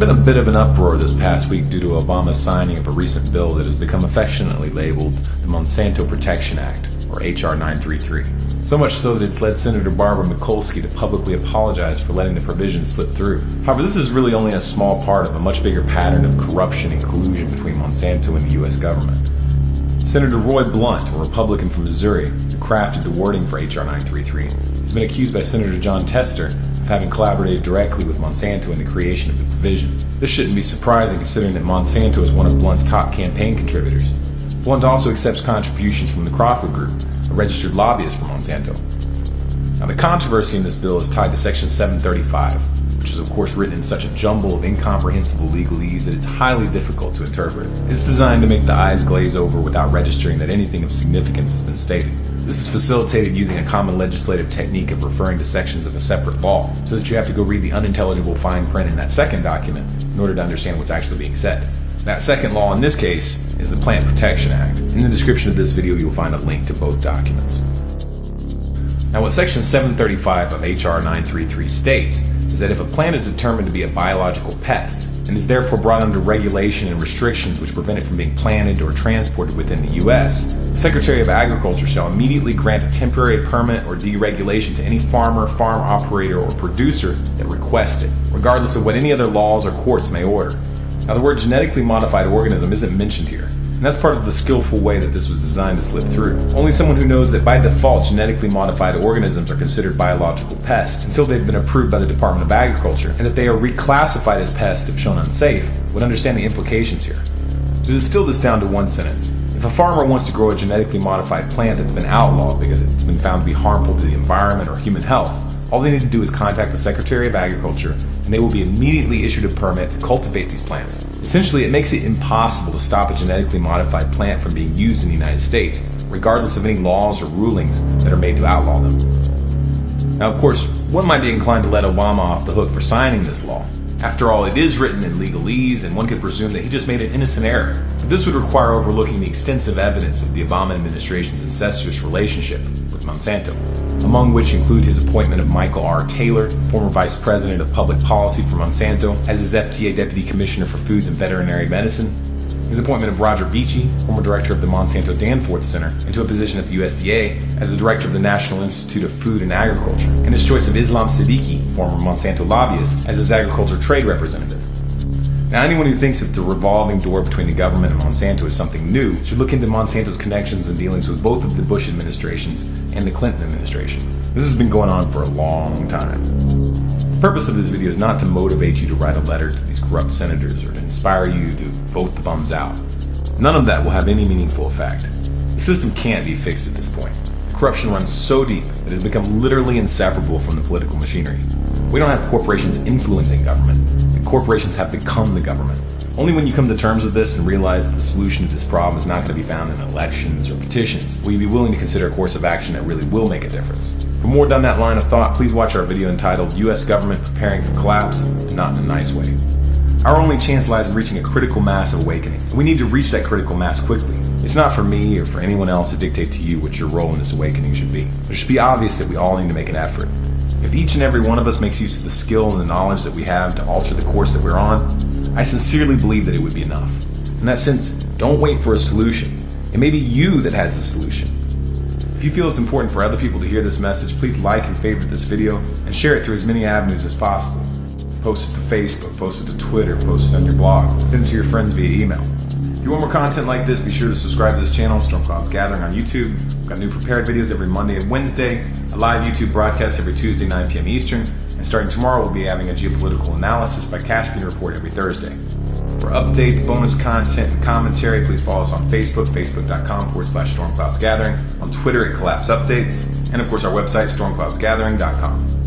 been a bit of an uproar this past week due to Obama's signing of a recent bill that has become affectionately labeled the Monsanto Protection Act, or H.R. 933. So much so that it's led Senator Barbara Mikulski to publicly apologize for letting the provisions slip through. However, this is really only a small part of a much bigger pattern of corruption and collusion between Monsanto and the U.S. government. Senator Roy Blunt, a Republican from Missouri, who crafted the wording for H.R. 933, has been accused by Senator Jon Tester of having collaborated directly with Monsanto in the creation of the provision. This shouldn't be surprising considering that Monsanto is one of Blunt's top campaign contributors. Blunt also accepts contributions from the Crawford Group, a registered lobbyist for Monsanto. Now, the controversy in this bill is tied to Section 735, which is of course written in such a jumble of incomprehensible legalese that it's highly difficult to interpret. It's designed to make the eyes glaze over without registering that anything of significance has been stated. This is facilitated using a common legislative technique of referring to sections of a separate law, so that you have to go read the unintelligible fine print in that second document in order to understand what's actually being said. That second law in this case is the Plant Protection Act. In the description of this video you'll find a link to both documents. Now, what Section 735 of H.R. 933 states is that if a plant is determined to be a biological pest and is therefore brought under regulation and restrictions which prevent it from being planted or transported within the U.S., the Secretary of Agriculture shall immediately grant a temporary permit or deregulation to any farmer, farm operator, or producer that requests it, regardless of what any other laws or courts may order. Now, the word genetically modified organism isn't mentioned here, and that's part of the skillful way that this was designed to slip through. Only someone who knows that by default genetically modified organisms are considered biological pests until they've been approved by the Department of Agriculture, and that they are reclassified as pests if shown unsafe, would understand the implications here. To distill this down to one sentence, if a farmer wants to grow a genetically modified plant that's been outlawed because it's been found to be harmful to the environment or human health, all they need to do is contact the Secretary of Agriculture and they will be immediately issued a permit to cultivate these plants. Essentially, it makes it impossible to stop a genetically modified plant from being used in the United States, regardless of any laws or rulings that are made to outlaw them. Now, of course, one might be inclined to let Obama off the hook for signing this law. After all, it is written in legalese, and one could presume that he just made an innocent error. But this would require overlooking the extensive evidence of the Obama administration's incestuous relationship with Monsanto, among which include his appointment of Michael R. Taylor, former Vice President of Public Policy for Monsanto, as his FDA Deputy Commissioner for Foods and Veterinary Medicine, his appointment of Roger Beachy, former Director of the Monsanto Danforth Center, into a position at the USDA as the Director of the National Institute of Food and Agriculture, and his choice of Islam Siddiqui, former Monsanto lobbyist, as his Agriculture Trade Representative. Now, anyone who thinks that the revolving door between the government and Monsanto is something new should look into Monsanto's connections and dealings with both of the Bush administrations and the Clinton administration. This has been going on for a long time. The purpose of this video is not to motivate you to write a letter to these corrupt senators or to inspire you to vote the bums out. None of that will have any meaningful effect. The system can't be fixed at this point. The corruption runs so deep that it has become literally inseparable from the political machinery. We don't have corporations influencing government, and corporations have become the government. Only when you come to terms with this and realize that the solution to this problem is not going to be found in elections or petitions will you be willing to consider a course of action that really will make a difference. For more down that line of thought, please watch our video entitled U.S. Government Preparing for Collapse, and Not in a Nice Way. Our only chance lies in reaching a critical mass of awakening. We need to reach that critical mass quickly. It's not for me or for anyone else to dictate to you what your role in this awakening should be. But it should be obvious that we all need to make an effort. If each and every one of us makes use of the skill and the knowledge that we have to alter the course that we're on, I sincerely believe that it would be enough. In that sense, don't wait for a solution. It may be you that has the solution. If you feel it's important for other people to hear this message, please like and favorite this video and share it through as many avenues as possible. Post it to Facebook, post it to Twitter, post it on your blog, send it to your friends via email. If you want more content like this, be sure to subscribe to this channel, Storm Clouds Gathering on YouTube. We've got new prepared videos every Monday and Wednesday, a live YouTube broadcast every Tuesday, 9 p.m. Eastern, and starting tomorrow we'll be having a geopolitical analysis by Caspian Report every Thursday. For updates, bonus content, and commentary, please follow us on Facebook, facebook.com/StormCloudsGathering, on Twitter at Collapse Updates, and of course our website, stormcloudsgathering.com.